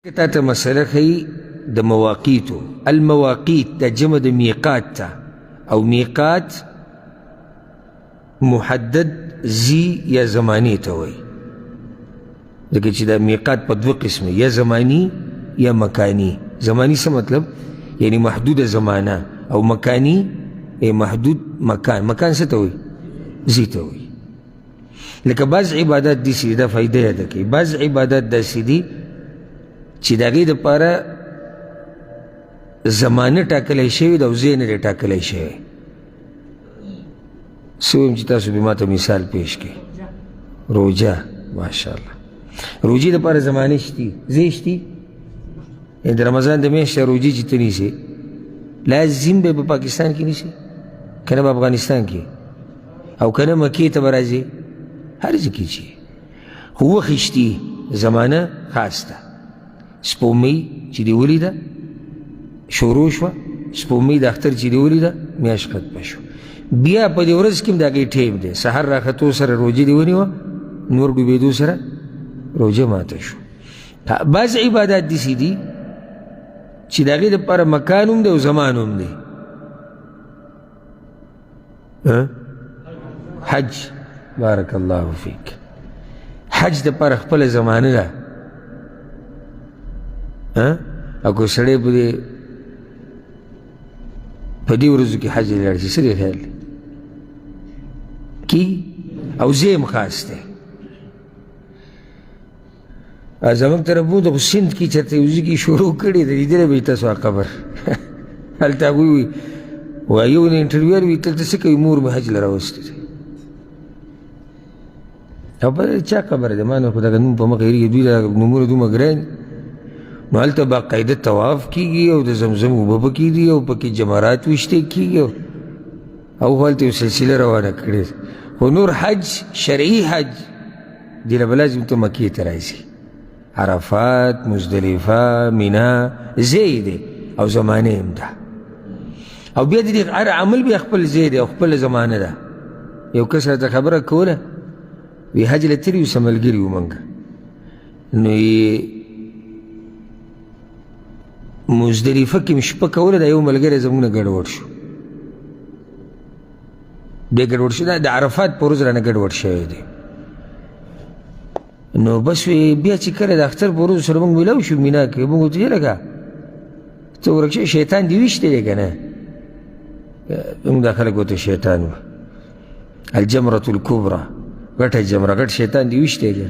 تاته مسألة خي د مواقيتو المواقيت دا جمع د ميقات تا او ميقات محدد زي يا زماني توي لكن دا ميقات په دو قسم يا زماني يا مكاني. زماني څه مطلب يعني محدود زمانه او مكاني محدود مكان. مكان څه توي زي توي. لکه بعض عبادات دي سي دا فائدہ یاد کړئ. بعض عبادات داسې دي چې د هغې دپاره زمانه ټاکلی شوې ده او ځای نه دی ټاکلی شوی. څه ویم چې تاسو به ماته مثال پیش کړئ. روژه ماشاءالله روژې دپاره زمانې شتي ځای شتي. د رمضان د میاشتې روژې چې ته نیسې لازم به په پاکستان کې نیسې که نه په افغانستان کې او که نه مکې ته به راځې هر ځای کې چې خو وخت شتي زمانه خاص ده. سپومۍ چې دې ولیده شروع شوه سپومۍ د اختر چې دې ولیده میاشت ختمه شو. بیا په دې ورځ کې هم د هغې ټیم دی. سحر راختو سره روژه دې ونیوه نور ډوبېدو سره روژه ماته شو. بعض عبادات داسې دي چې د هغې دپاره مکان هم دی او زمان هم دی. حج بارک الله فیک حج دپاره خپله زمانه ده. اکو سړی په دې ورځو کې حج لاړ شي څه دی خیال دی کېږي او ځای هم خاص دی. زموږ طرف بوته خو سند کې چېرته یو ځای کې شروع کړې ده لیدلی به یې تاسو قبر هلته هغوی وایي یو انټرویوار وي دلته څه کوي مور مې حج له راوستی دی او په چا خبره ده ما نه خو دغه نوم په مخه هېرېږي دوی دا نومونه دومره ګران نو هلته باقاعده طواف کېږي او د زمزم اوبه پکې دي او پکې جمرات ویشتې کېږي او هلته یو سلسله روانه کړې ده. خو نور حج شرعي حج دې له به لازم ته مکې ته راځي. عرفات مزدلفه مینا ځای دی او زمانه هم ده او بیا د دې هر عمل بیا خپل ځای دی او خپله زمانه ده. یو کس راته خبره کوله وی حج له تللي اوس ملګري وو موږ نو مزدلفه کې مې شپه کوله دا یو ملګری زموږ نه ګډوډ شو. دی ګډوډ شو د عرفات په ورځ رانه ګډوډ شوی دی. نو بس بیا چې کله د اختر په ورځو سره موږ میلاو شو مینا کې موږ ورته یې لکه ته ورک شوی شیطان دې ویشتی دی که نه موږ دا خلک ورته شیطان وه الجمرة الکبرى غټه جمره غټ شیطان دې ویشتی که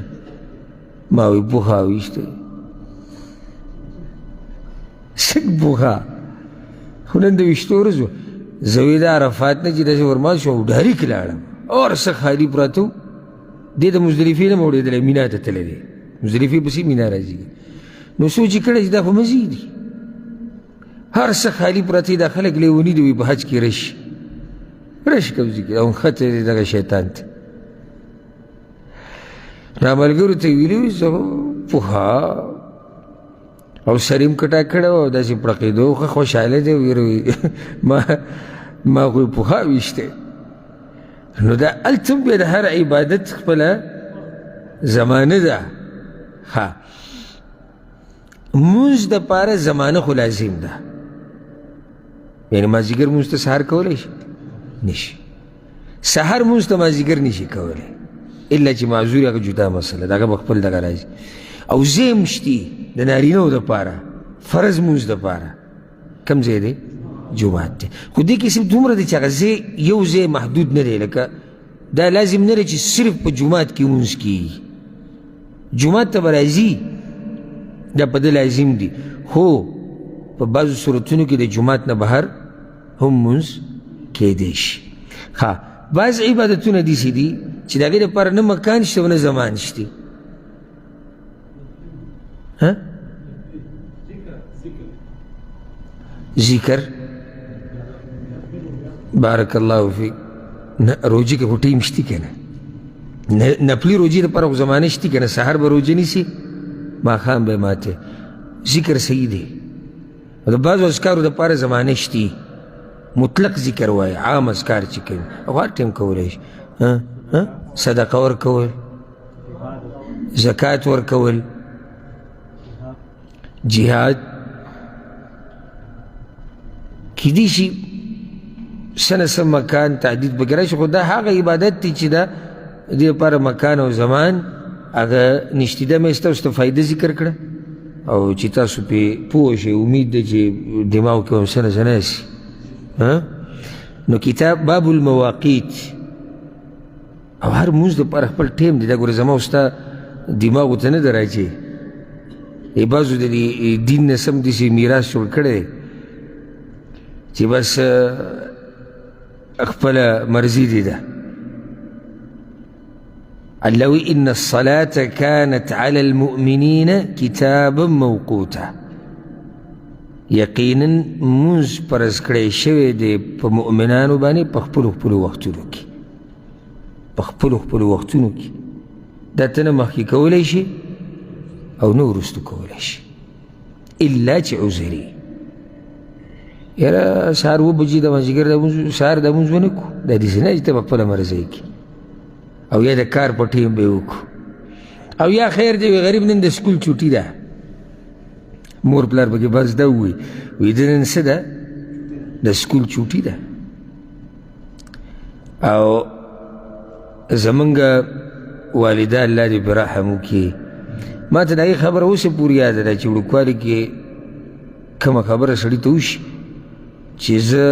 ما وی بوخا ویشتی سک بوخا خو نن د ویشتو ورځ وه زه وی د عرفات نه چې داسې ورمات شو ډارې کې لاړم اور څه خالي پراته و دې د مزدلفې نه مې اورېدلی مینا ته تللی دی مزدلفې پسې مینا راځي نو سوچ یې کړی چې دا خو مزې دي هر څه خالي پراته دا خلک لیوني دي وي په حج کې رش قبضې کړي او نښته دی دغه شیطان ته دا ملګرو ته یې ویلي وي زه پوها او سر یم کټا کړی و او داسې پړقېدو ښه خوشحاله دی ویروي ما خو یې پوها ویشتی نو دا هلته بیا د هر عبادت خپله زمانه ده. ښه مونځ دپاره زمانه خو لازم ده یعنې مازدیګر مونځ ته سهار کولی شي نشي سهار مونځ ته مازدیګر نشي کولی الا چې معذور هغه جدا مسله ده هغه به خپل دغه راځي او ځای هم شتي د نارینهو دپاره فرض مونځ دپاره کوم ځای دی جومات دی. خو دې کې صرف دومره دی چې هغه ځای یو ځای محدود نه دی لکه دا لازم نه دی چې صرف په جومات کې مونځ کېږي. جومات ته به راځي دا په ده لازم دي خو په بعضو صورتونو کې د جومات نه بهر هم مونځ کېدی شي. ښه بعض عبادتونه داسې دي چې د هغې دپاره نه مکان شته او نه زمان شته. ذکر بارک الله فیک روجې کې خو ټیم شتي که نه نفلي روجې دپاره خو زمانه شتي که نه سهار به روجه نیسي ماښام به ماته ذکر صحیح دی د بعضو اذکارو دپاره زمانه شتي مطلق ذکر وایي عام اذکار چې کوي او هر ټیم کولی شي صدقه ورکول زکات ورکول جهاد کیدی شي سنه سم مکان تعدید بګرای شي، خو دا هغه عبادت دی چې دا دې لپاره مکان او زمان هغه نشتی ده. مې ستاسو ته فایده ذکر کړه او چې تاسو پې پوه شئ. امید ده چې دماغ کې هم څه نه څه نه شي. نو کتاب باب المواقیت او هر مونځ دپاره خپل ټیم دی. دا ګوره زما او ستا دماغو ته نه ده راځي. بعضو د دین نه سم داسې میراث جوړ کړی دی چې بس خپله مرضي دې ده. الله وی ان الصلاة كانت على المؤمنين كتابا موقوتا، یقینا مونځ فرض کړی شوی دی په مؤمنانو باندې په خپلو خپلو وختونو کې، په خپلو خپلو وختونو کې. دا ته نه مخکې کولی شي او نه وروستو کولی شي الا چې عذري. یاره سهار 7 بجې د مازدیګر سهار د مونځ ونه کړو، دا داسې نه چې ته په خپله مرضی کې او یا د کار په ټیم به یې وکړو. او یا خیر دی غریب نن د سکول چوټي ده، مور پلار پکې بس ده ووایي وایي د نن څه ده د سکول چوټي ده. او زمونږ والده الله دې پرې رحم وکړي، ما ته د هغې خبره اوس پورې یاده ده چې وړوکوالي کې کومه خبره سړي ته وشي چې زه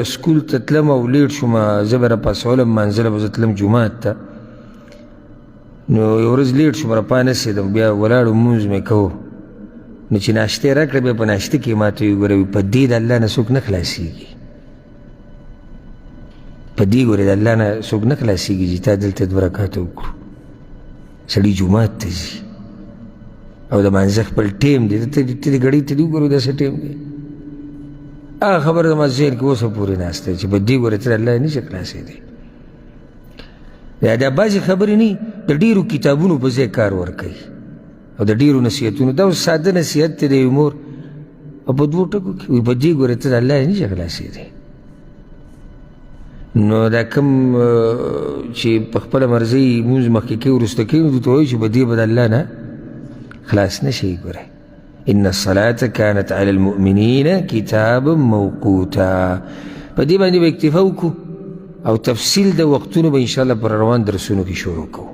سکول ته تلم او لیټ شوم، زه به راپاڅولم منزله به زه تلم جومات ته. نو یو ورځ لیټ شوم راپانسېدم، بیا ولاړو مونځ مې کوو. نو چې ناشتې راکړه بیا په ناشته کې ما ته ویې ګوره په دې د الله نه څوک نه خلاصېږي، په دې ګورې د الله نه څوک نه خلاصېږي چې تا دلته 2 رکعاته وکړو. سړي جومات ته ځي او د مانځه خپل ټیم دی، ته د ګړۍ ته دې وګورو داسې ټیم دی. هغه خبره زما ذهن کې اوسه پورې ناسته چې په دې ګورې ته د الله نه شي خلاصېدی. دا بعضې خبرې نه د ډېرو کتابونو په ځای کار ورکوي او د ډېرو نصیحتونو. دا اوس ساده نصیحت دی د یوې مور او په 2 ټکو کې وایي په دې ګورې ته د الله نه شي خلاصېدی. نو دا کوم چې په خپله مرضۍ مونځ مخکې کوي وروسته کوي، نو ته وایي چې په دې به د الله نه خلاص نه شي. ګوره ان الصلاة كانت على المؤمنين كتابا موقوتا. په دې باندې به اکتفا وکړو او تفصیل د وختونو به انشاءالله پر روان درسونو کې شروع کوو.